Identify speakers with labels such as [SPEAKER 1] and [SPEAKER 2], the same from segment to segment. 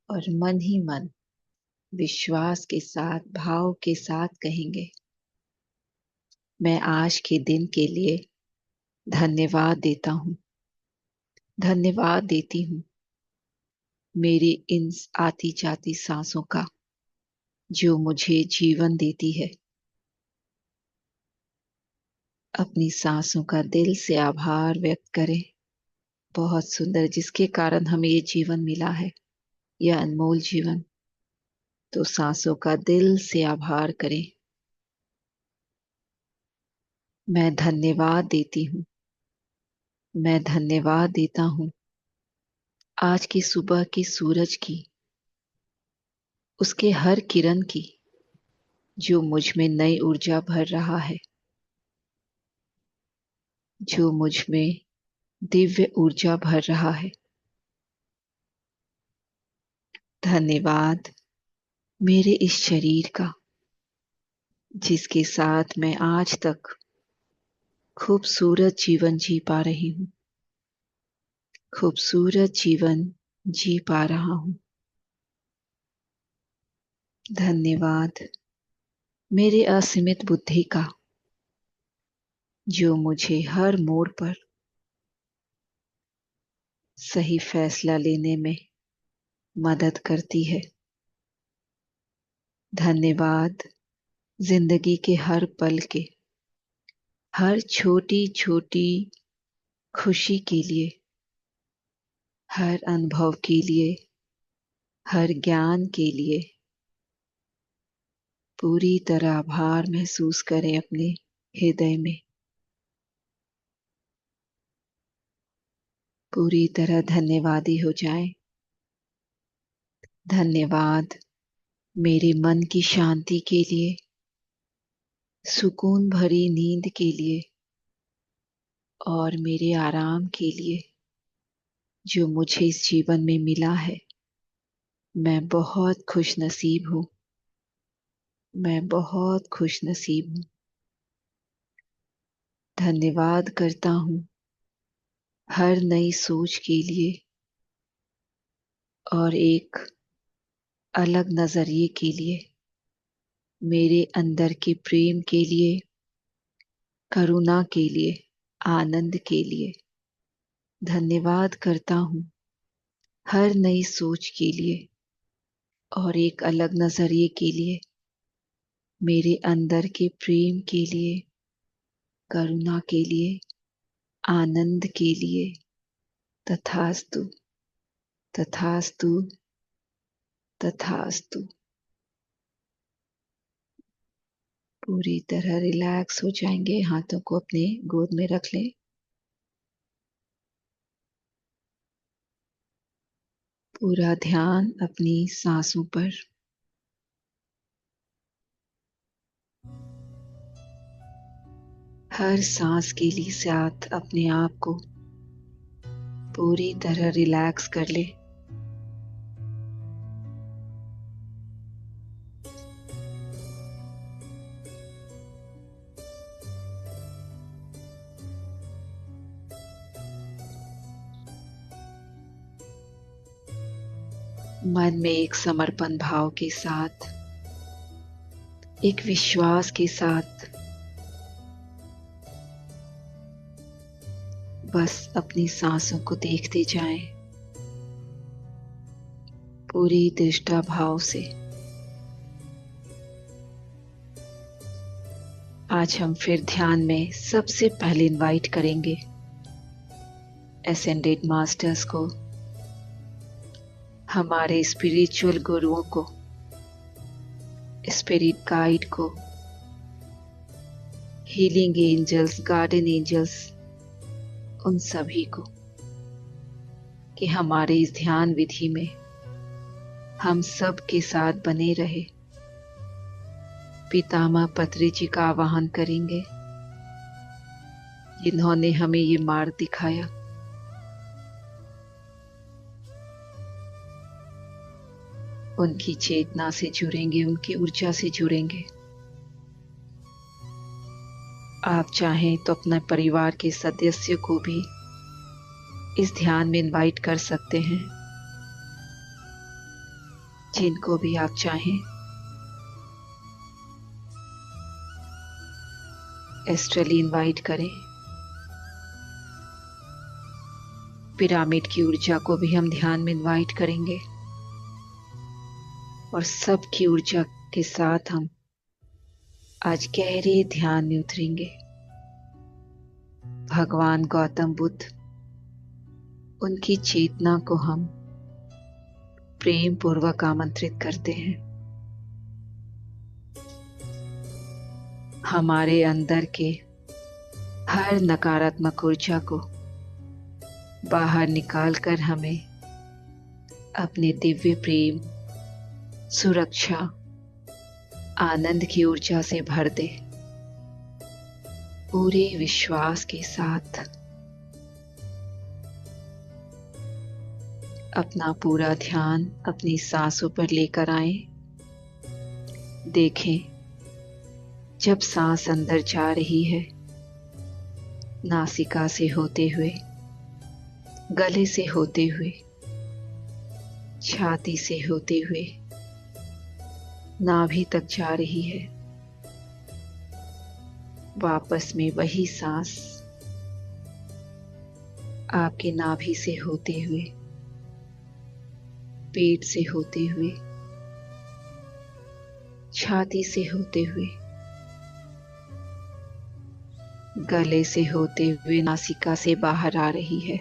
[SPEAKER 1] और मन ही मन विश्वास के साथ, भाव के साथ कहेंगे, मैं आज के दिन के लिए धन्यवाद देता हूँ, धन्यवाद देती हूँ मेरी इन आती जाती सांसों का, जो मुझे जीवन देती है। अपनी सांसों का दिल से आभार व्यक्त करें। बहुत सुंदर, जिसके कारण हमें ये जीवन मिला है, यह अनमोल जीवन। तो सांसों का दिल से आभार करें। मैं धन्यवाद देती हूँ, मैं धन्यवाद देता हूँ आज की सुबह की सूरज की, उसके हर किरण की, जो मुझ में नई ऊर्जा भर रहा है, जो मुझ में दिव्य ऊर्जा भर रहा है। धन्यवाद मेरे इस शरीर का, जिसके साथ मैं आज तक खूबसूरत जीवन जी पा रही हूँ, खूबसूरत जीवन जी पा रहा हूँ। धन्यवाद मेरे असीमित बुद्धि का, जो मुझे हर मोड़ पर सही फैसला लेने में मदद करती है। धन्यवाद जिंदगी के हर पल के, हर छोटी छोटी खुशी के लिए, हर अनुभव के लिए, हर ज्ञान के लिए। पूरी तरह आभार महसूस करें अपने हृदय में। पूरी तरह धन्यवादी हो जाएं। धन्यवाद मेरे मन की शांति के लिए, सुकून भरी नींद के लिए और मेरे आराम के लिए, जो मुझे इस जीवन में मिला है। मैं बहुत खुश नसीब हूँ, मैं बहुत खुश नसीब हूँ। धन्यवाद करता हूँ हर नई सोच के लिए और एक अलग नजरिए के लिए, मेरे अंदर के प्रेम के लिए, करुणा के लिए, आनंद के लिए। धन्यवाद करता हूँ हर नई सोच के लिए और एक अलग नजरिए के लिए, मेरे अंदर के प्रेम के लिए, करुणा के लिए, आनंद के लिए। तथास्तु, तथास्तु, तथास्तु। पूरी तरह रिलैक्स हो जाएंगे। हाथों को अपने गोद में रख लें। पूरा ध्यान अपनी सांसों पर। हर सांस के लिए साथ अपने आप को पूरी तरह रिलैक्स कर ले। मन में एक समर्पण भाव के साथ, एक विश्वास के साथ बस अपनी सांसों को देखते जाएं, पूरी दृष्टा भाव से। आज हम फिर ध्यान में सबसे पहले इनवाइट करेंगे एसेंडेड मास्टर्स को, हमारे स्पिरिचुअल गुरुओं को, स्पिरिट गाइड को, हीलिंग एंजल्स, गार्डन एंजल्स, उन सभी को, कि हमारे इस ध्यान विधि में हम सब के साथ बने रहे। पितामह पत्री जी का आवाहन करेंगे, जिन्होंने हमें ये मार्ग दिखाया। उनकी चेतना से जुड़ेंगे, उनकी ऊर्जा से जुड़ेंगे। आप चाहें तो अपने परिवार के सदस्यों को भी इस ध्यान में इनवाइट कर सकते हैं। जिनको भी आप चाहें एस्ट्रली इनवाइट करें। पिरामिड की ऊर्जा को भी हम ध्यान में इनवाइट करेंगे और सबकी ऊर्जा के साथ हम आज गहरे ध्यान में उतरेंगे। भगवान गौतम बुद्ध, उनकी चेतना को हम प्रेम पूर्वक आमंत्रित करते हैं। हमारे अंदर के हर नकारात्मक ऊर्जा को बाहर निकालकर हमें अपने दिव्य प्रेम, सुरक्षा, आनंद की ऊर्जा से भर दे। पूरे विश्वास के साथ अपना पूरा ध्यान अपनी सांसों पर लेकर आए। देखें, जब सांस अंदर जा रही है, नासिका से होते हुए, गले से होते हुए, छाती से होते हुए नाभि तक जा रही है, वापस में वही सांस आपके नाभि से होते हुए, पेट से होते हुए, छाती से होते हुए, गले से होते हुए नासिका से बाहर आ रही है।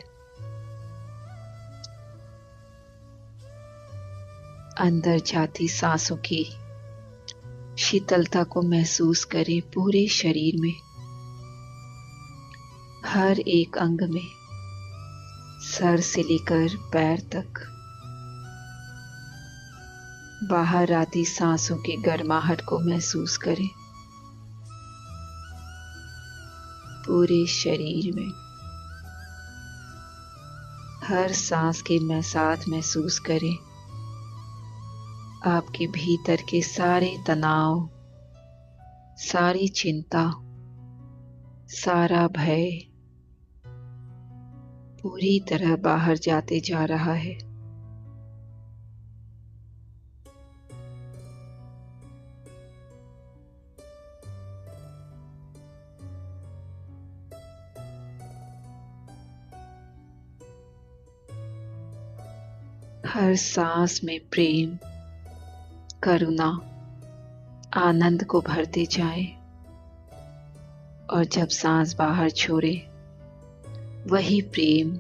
[SPEAKER 1] अंदर जाती सांसों की शीतलता को महसूस करें पूरे शरीर में, हर एक अंग में, सर से लेकर पैर तक। बाहर आती सांसों की गर्माहट को महसूस करें पूरे शरीर में। हर सांस के साथ महसूस करें आपके भीतर के सारे तनाव, सारी चिंता, सारा भय पूरी तरह बाहर जाते जा रहा है। हर सांस में प्रेम, करुणा, आनंद को भरते जाएं और जब सांस बाहर छोड़े, वही प्रेम,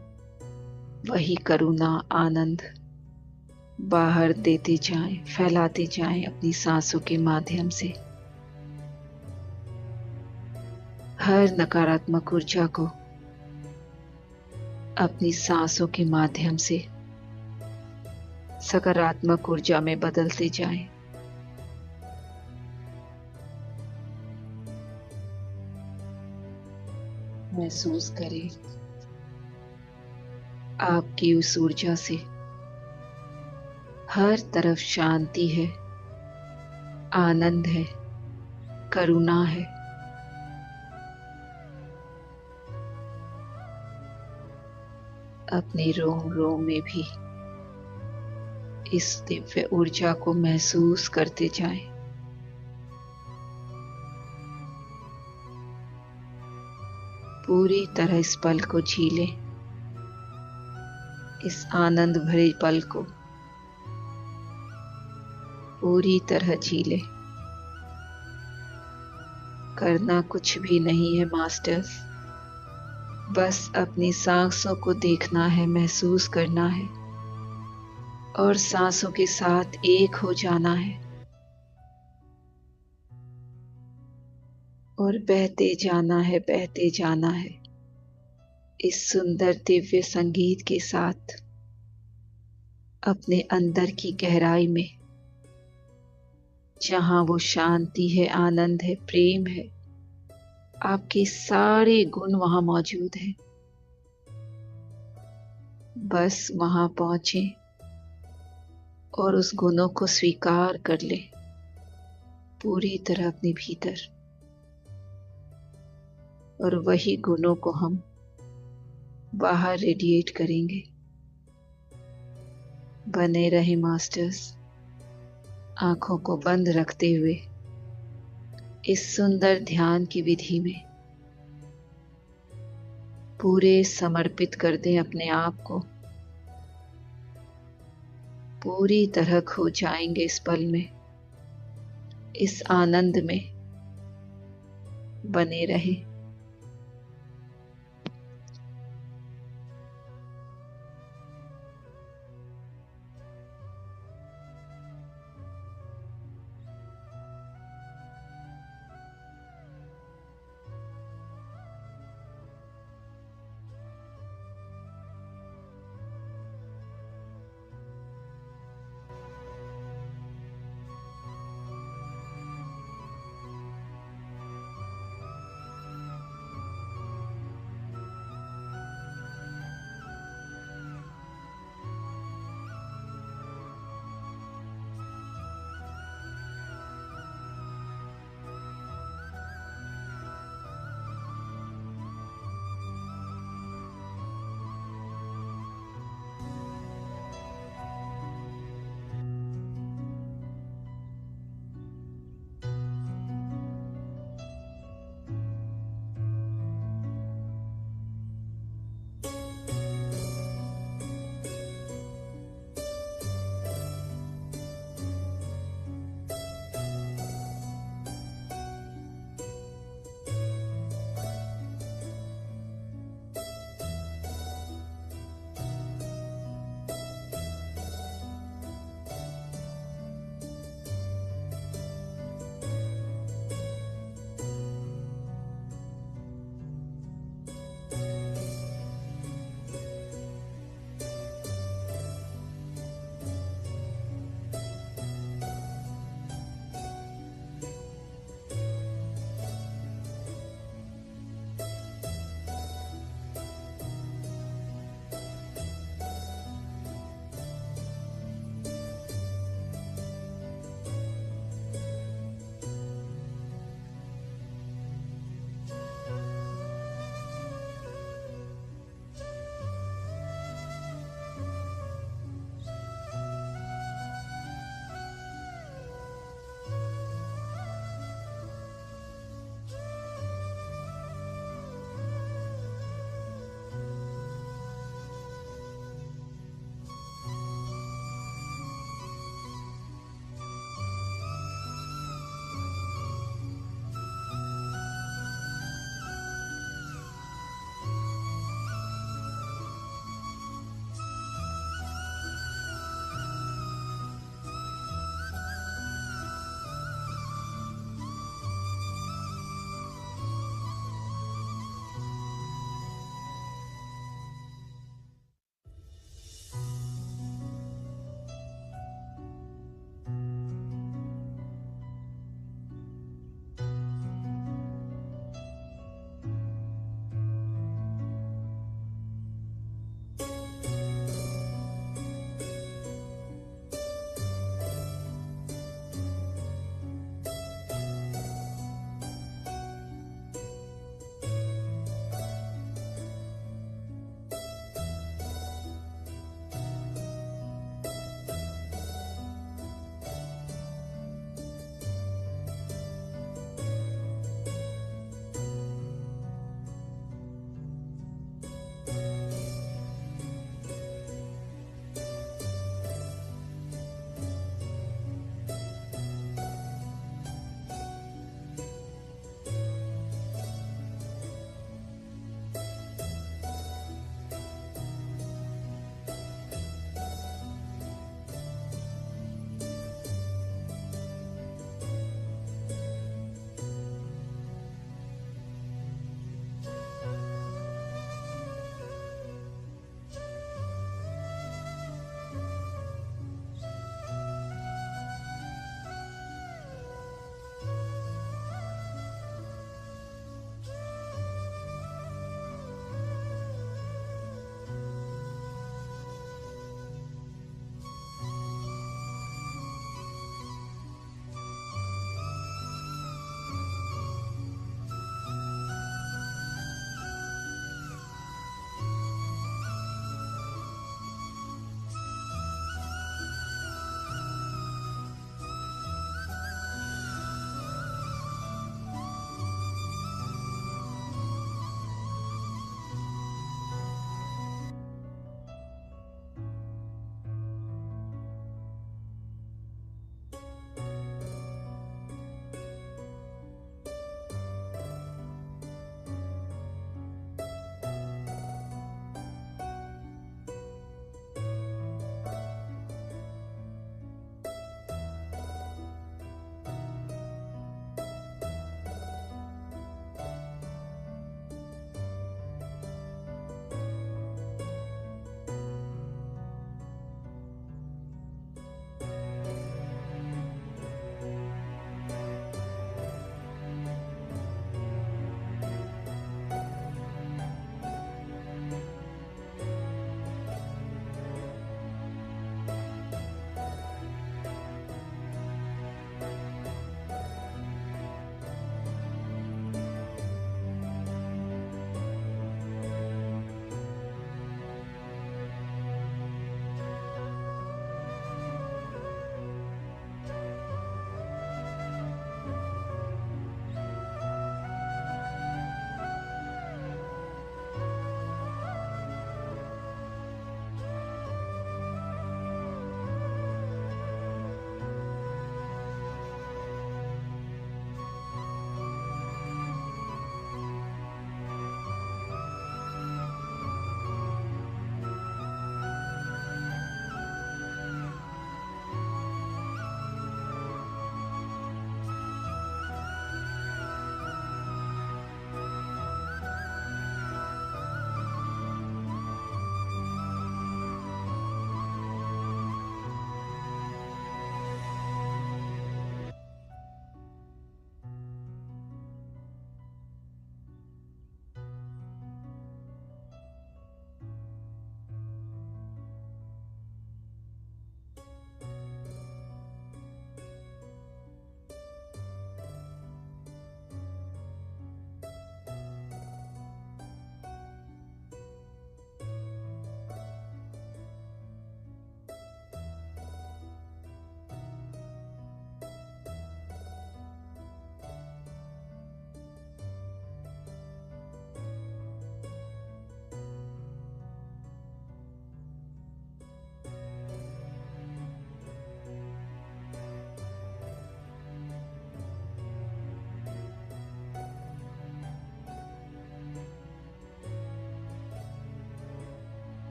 [SPEAKER 1] वही करुणा, आनंद बाहर देते जाएं, फैलाते जाएं अपनी सांसों के माध्यम से। हर नकारात्मक ऊर्जा को अपनी सांसों के माध्यम से सकारात्मक ऊर्जा में बदलते जाएं। महसूस करें आपकी उस ऊर्जा से हर तरफ शांति है, आनंद है, करुणा है। अपने रोम रोम में भी इस दिव्य ऊर्जा को महसूस करते जाएं। पूरी तरह इस पल को झीलें, इस आनंद भरे पल को पूरी तरह झीलें। करना कुछ भी नहीं है मास्टर्स, बस अपनी सांसों को देखना है, महसूस करना है और सांसों के साथ एक हो जाना है और बहते जाना है, बहते जाना है इस सुंदर दिव्य संगीत के साथ अपने अंदर की गहराई में, जहां वो शांति है, आनंद है, प्रेम है। आपके सारे गुण वहां मौजूद हैं। बस वहां पहुंचे और उस गुणों को स्वीकार कर ले पूरी तरह अपने भीतर, और वही गुणों को हम बाहर रेडिएट करेंगे। बने रहे मास्टर्स, आंखों को बंद रखते हुए इस सुंदर ध्यान की विधि में पूरे समर्पित कर दें अपने आप को। पूरी तरह खो जाएंगे इस पल में, इस आनंद में बने रहे।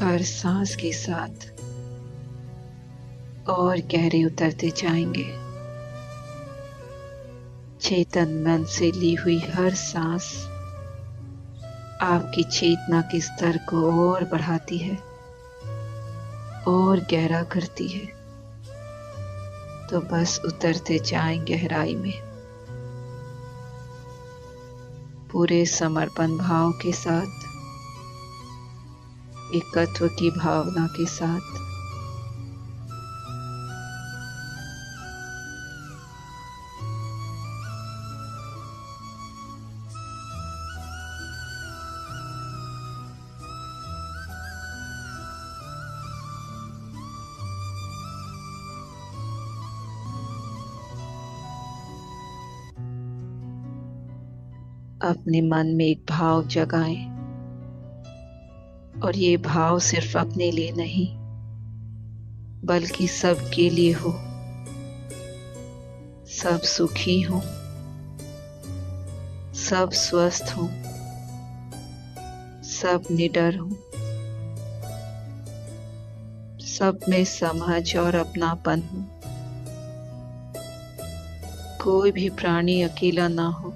[SPEAKER 1] हर सांस के साथ और गहरे उतरते जाएंगे। चेतन मन से ली हुई हर सांस आपकी चेतना के स्तर को और बढ़ाती है और गहरा करती है। तो बस उतरते जाएं गहराई में, पूरे समर्पण भाव के साथ, एकत्व की भावना के साथ। अपने मन में एक भाव जगाएं, और ये भाव सिर्फ अपने लिए नहीं बल्कि सबके लिए हो। सब सुखी हो, सब स्वस्थ हो, सब निडर हो, सब में समझ और अपनापन हो। कोई भी प्राणी अकेला ना हो,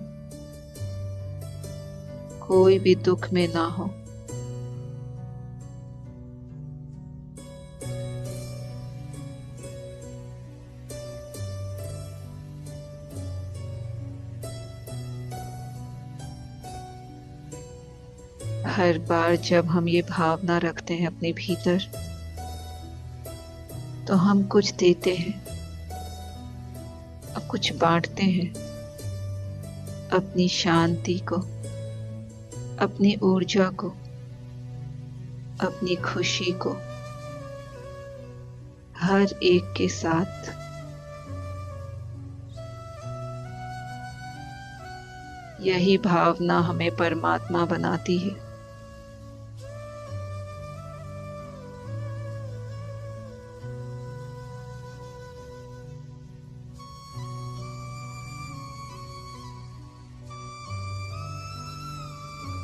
[SPEAKER 1] कोई भी दुख में ना हो। हर बार जब हम ये भावना रखते हैं अपने भीतर, तो हम कुछ देते हैं और कुछ बांटते हैं। अपनी शांति को, अपनी ऊर्जा को, अपनी खुशी को हर एक के साथ। यही भावना हमें परमात्मा बनाती है।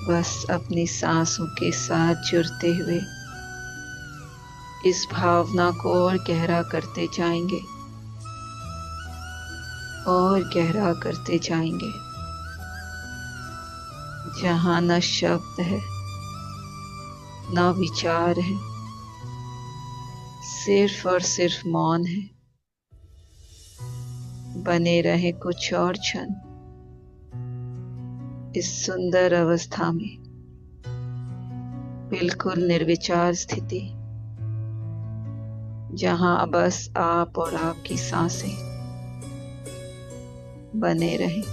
[SPEAKER 1] बस अपनी सांसों के साथ जुड़ते हुए इस भावना को और गहरा करते जाएंगे और गहरा करते जाएंगे, जहां न शब्द है न विचार है, सिर्फ और सिर्फ मौन है। बने रहे कुछ और क्षण इस सुंदर अवस्था में, बिल्कुल निर्विचार स्थिति, जहां बस आप और आपकी सांसें बने रहें।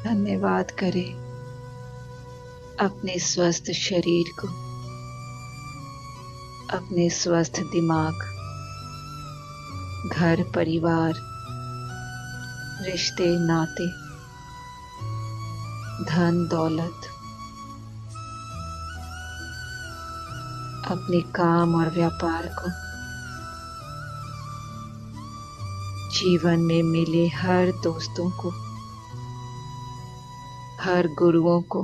[SPEAKER 1] धन्यवाद करें अपने स्वस्थ शरीर को, अपने स्वस्थ दिमाग, घर परिवार, रिश्ते नाते, धन दौलत, अपने काम और व्यापार को, जीवन में मिले हर दोस्तों को, हर गुरुओं को,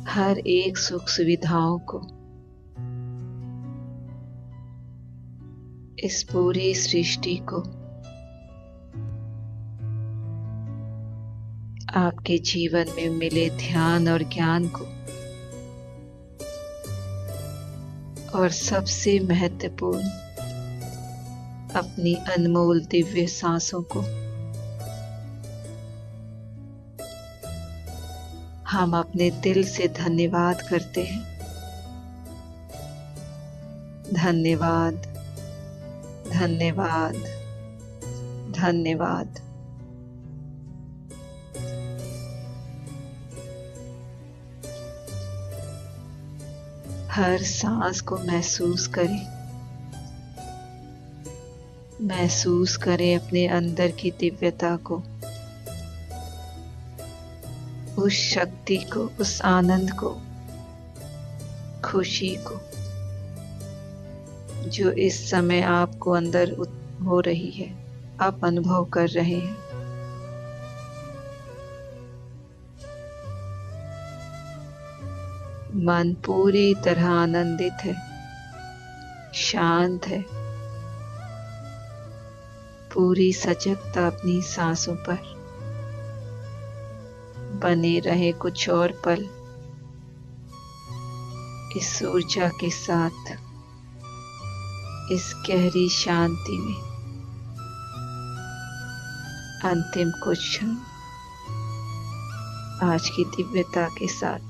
[SPEAKER 1] हर एक सुख सुविधाओं को, इस पूरी सृष्टि को, आपके जीवन में मिले ध्यान और ज्ञान को, और सबसे महत्वपूर्ण अपनी अनमोल दिव्य सांसों को हम अपने दिल से धन्यवाद करते हैं। धन्यवाद, धन्यवाद, धन्यवाद। हर सांस को महसूस करें। महसूस करें अपने अंदर की दिव्यता को, उस शक्ति को, उस आनंद को, खुशी को जो इस समय आपको अंदर हो रही है, आप अनुभव कर रहे हैं। मन पूरी तरह आनंदित है, शांत है, पूरी सजगता अपनी सांसों पर। बने रहे कुछ और पल इस ऊर्जा के साथ, इस गहरी शांति में। अंतिम कुछ क्षण आज की दिव्यता के साथ।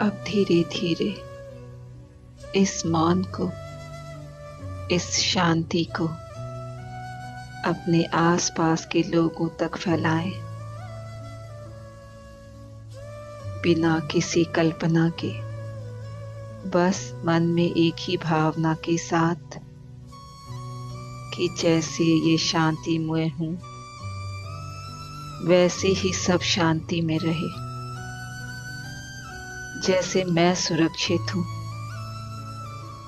[SPEAKER 1] अब धीरे धीरे इस मौन को, इस शांति को अपने आसपास के लोगों तक फैलाएं, बिना किसी कल्पना के, बस मन में एक ही भावना के साथ कि जैसे ये शांति में हूं वैसे ही सब शांति में रहे। जैसे मैं सुरक्षित हूं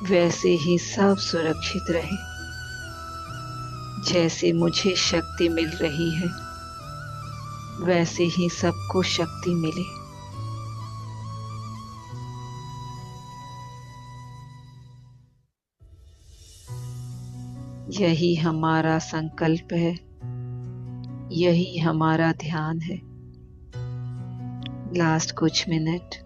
[SPEAKER 1] वैसे ही सब सुरक्षित रहे। जैसे मुझे शक्ति मिल रही है वैसे ही सबको शक्ति मिले। यही हमारा संकल्प है, यही हमारा ध्यान है। लास्ट कुछ मिनट।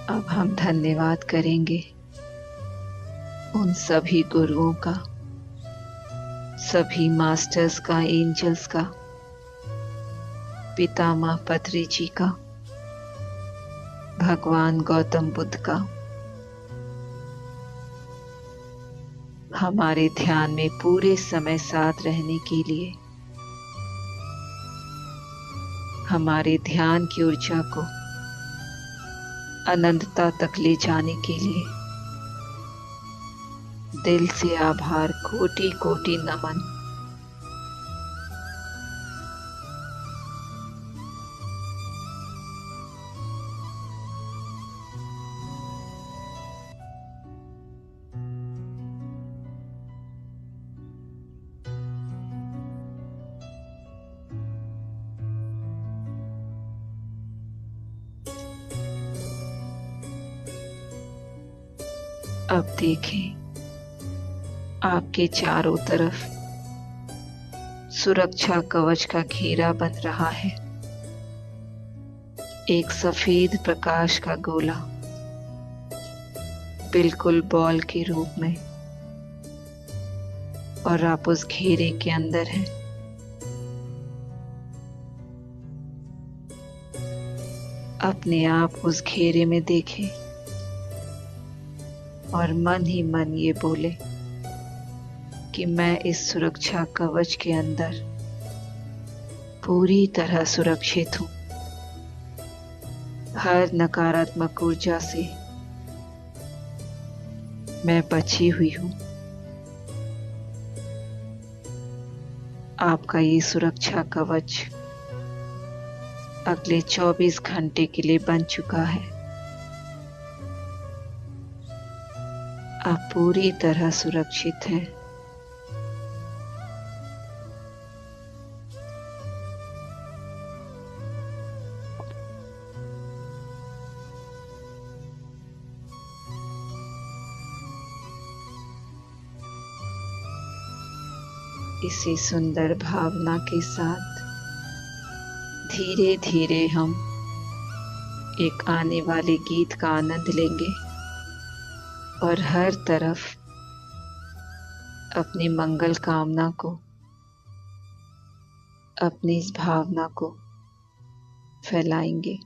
[SPEAKER 1] अब हम धन्यवाद करेंगे उन सभी गुरुओं का, सभी मास्टर्स का, एंजल्स का, पितामह पत्री जी का, भगवान गौतम बुद्ध का, हमारे ध्यान में पूरे समय साथ रहने के लिए, हमारे ध्यान की ऊर्जा को अनंतता तक ले जाने के लिए दिल से आभार, कोटि कोटि नमन। अब देखें आपके चारों तरफ सुरक्षा कवच का घेरा बन रहा है। एक सफेद प्रकाश का गोला बिल्कुल बॉल के रूप में, और आप उस घेरे के अंदर हैं। अपने आप उस घेरे में देखें और मन ही मन ये बोले कि मैं इस सुरक्षा कवच के अंदर पूरी तरह सुरक्षित हूं। हर नकारात्मक ऊर्जा से मैं बची हुई हूं। आपका ये सुरक्षा कवच अगले 24 घंटे के लिए बन चुका है। आप पूरी तरह सुरक्षित हैं। इसी सुंदर भावना के साथ धीरे धीरे हम एक आने वाले गीत का आनंद लेंगे और हर तरफ अपनी मंगल कामना को, अपनी इस भावना को फैलाएंगे।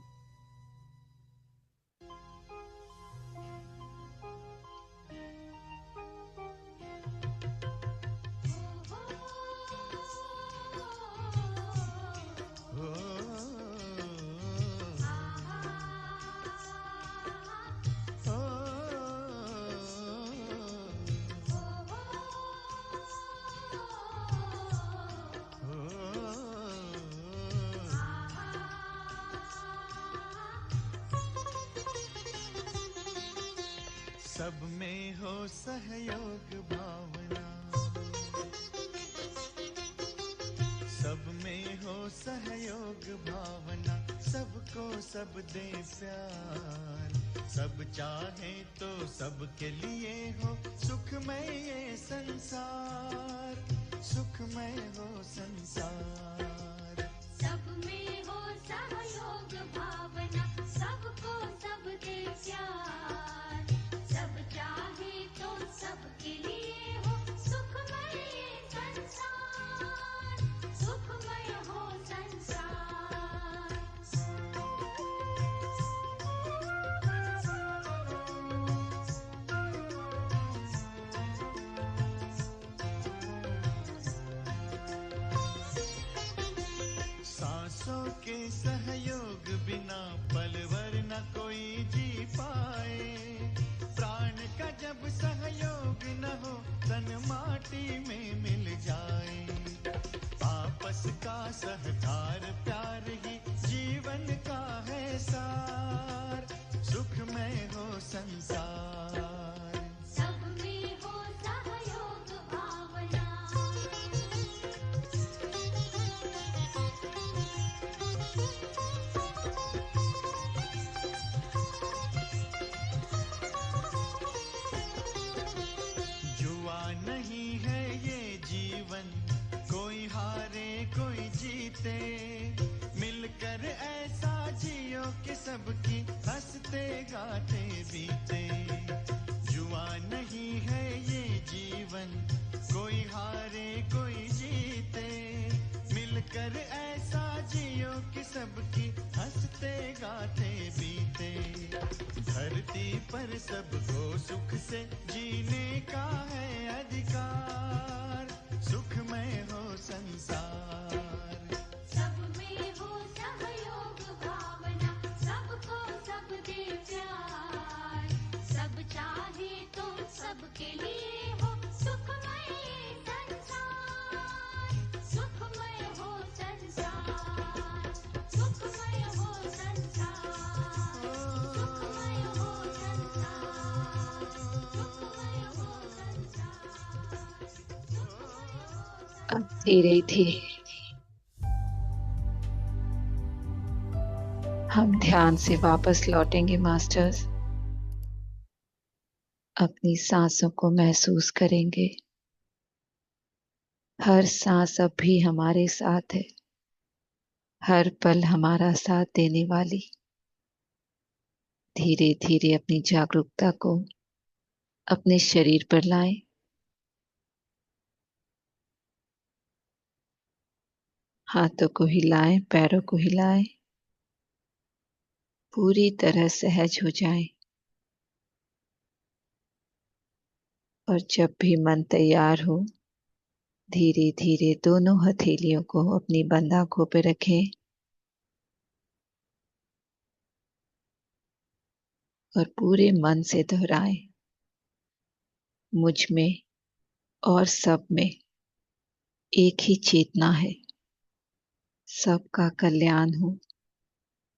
[SPEAKER 2] सब में हो सहयोग भावना, सब में हो सहयोग भावना, सबको सब दे प्यार, सब चाहे तो सबके लिए हो सुखमय ये संसार, सुखमय हो संसार।
[SPEAKER 3] सब में हो सहयोग भावना, सबको सब दे प्यार, सब चाहे तो सबके लिए हो सुखमय ये संसार, सुखमय हो संसार।
[SPEAKER 2] सांसों के सहयोग बिना पल भर न कोई जी पाए, प्राण का जब सहयोग न हो तन माटी में मिल जाए, आपस का सहकार प्यार ही जीवन का है सार, सुखमय हो संसार।
[SPEAKER 3] सब में हो सहयोग भावना,
[SPEAKER 2] जुआ नहीं है ये जीवन, कोई हारे कोई जीते, मिलकर ऐसा जियो कि सबकी हंसते गाते बीते। जुआ नहीं है ये जीवन, कोई हारे कोई जीते, मिलकर ऐसा जियो कि सबकी हंसते गाते बीते। धरती पर सबको सुख से जीने का है अधिकार, सुखमय हो संसार।
[SPEAKER 3] सब में हो सहयोग भावना, सबको सब दे प्यार, सब चाहे तो सबके लिए हो सुखमय ये संसार, सुखमय हो संसार, सुखमय हो संसार, सुखमय हो संसार, सुखमय हो संसार, सुखमय हो
[SPEAKER 1] अब धीरे धीरे हम ध्यान से वापस लौटेंगे मास्टर्स। अपनी सांसों को महसूस करेंगे, हर सांस अब भी हमारे साथ है, हर पल हमारा साथ देने वाली। धीरे धीरे अपनी जागरूकता को अपने शरीर पर लाएं, हाथों को हिलाएं, पैरों को हिलाएं, पूरी तरह सहज हो जाएं। और जब भी मन तैयार हो, धीरे धीरे दोनों हथेलियों को अपनी बंद आंखों पर रखें और पूरे मन से दोहराएं, मुझ में और सब में एक ही चेतना है, सबका कल्याण हो,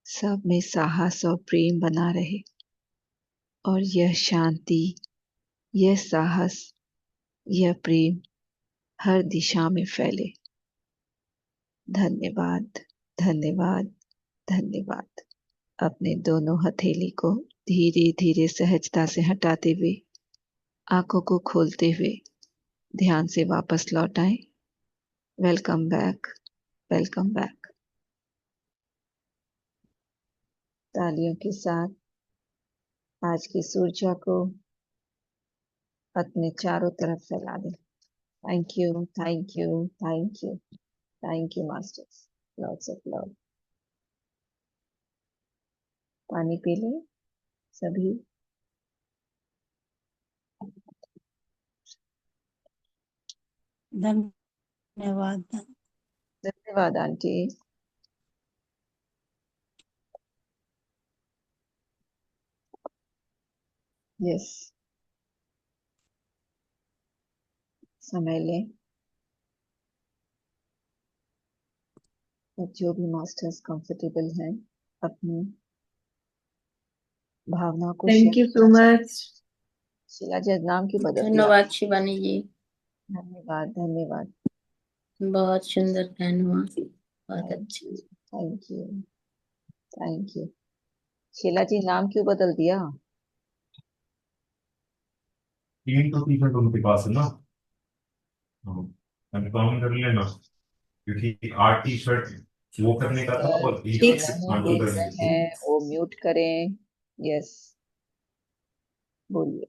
[SPEAKER 1] सब में साहस और प्रेम बना रहे, और यह शांति, यह साहस, यह प्रेम हर दिशा में फैले। धन्यवाद, धन्यवाद, धन्यवाद। अपने दोनों हथेली को धीरे धीरे सहजता से हटाते हुए, आंखों को खोलते हुए ध्यान से वापस लौट आए। Welcome back, welcome back. तालियों के साथ आज की ऊर्जा को अपने चारों तरफ फैला दें। Thank you, thank you, thank you, thank you masters. Lots of love. पानी पी लें सभी।
[SPEAKER 4] धन्यवाद।
[SPEAKER 1] धन्यवाद आंटी। यस, समय लें। जो भी मास्टर्स कंफर्टेबल हैं, अपनी भावना को
[SPEAKER 5] Thank you so much.
[SPEAKER 1] Sheila ji, नाम क्यों बदल दिया?
[SPEAKER 4] धन्यवाद शिवानी जी,
[SPEAKER 1] धन्यवाद धन्यवाद।
[SPEAKER 4] बहुत सुंदर गान हुआ, बहुत अच्छा।
[SPEAKER 1] Thank you thank you. Sheela ji, नाम क्यों बदल दिया?
[SPEAKER 5] 3 तो टी शर्ट उनके पास है ना। हाँ, कंफर्म कर लेना, क्योंकि 8 टी शर्ट वो करने का था और
[SPEAKER 4] ठीक
[SPEAKER 5] एक
[SPEAKER 4] है।
[SPEAKER 5] आंसर
[SPEAKER 1] देख
[SPEAKER 5] करने
[SPEAKER 1] रहे
[SPEAKER 5] की थी।
[SPEAKER 1] हैं, वो म्यूट करें। यस, बोलिए।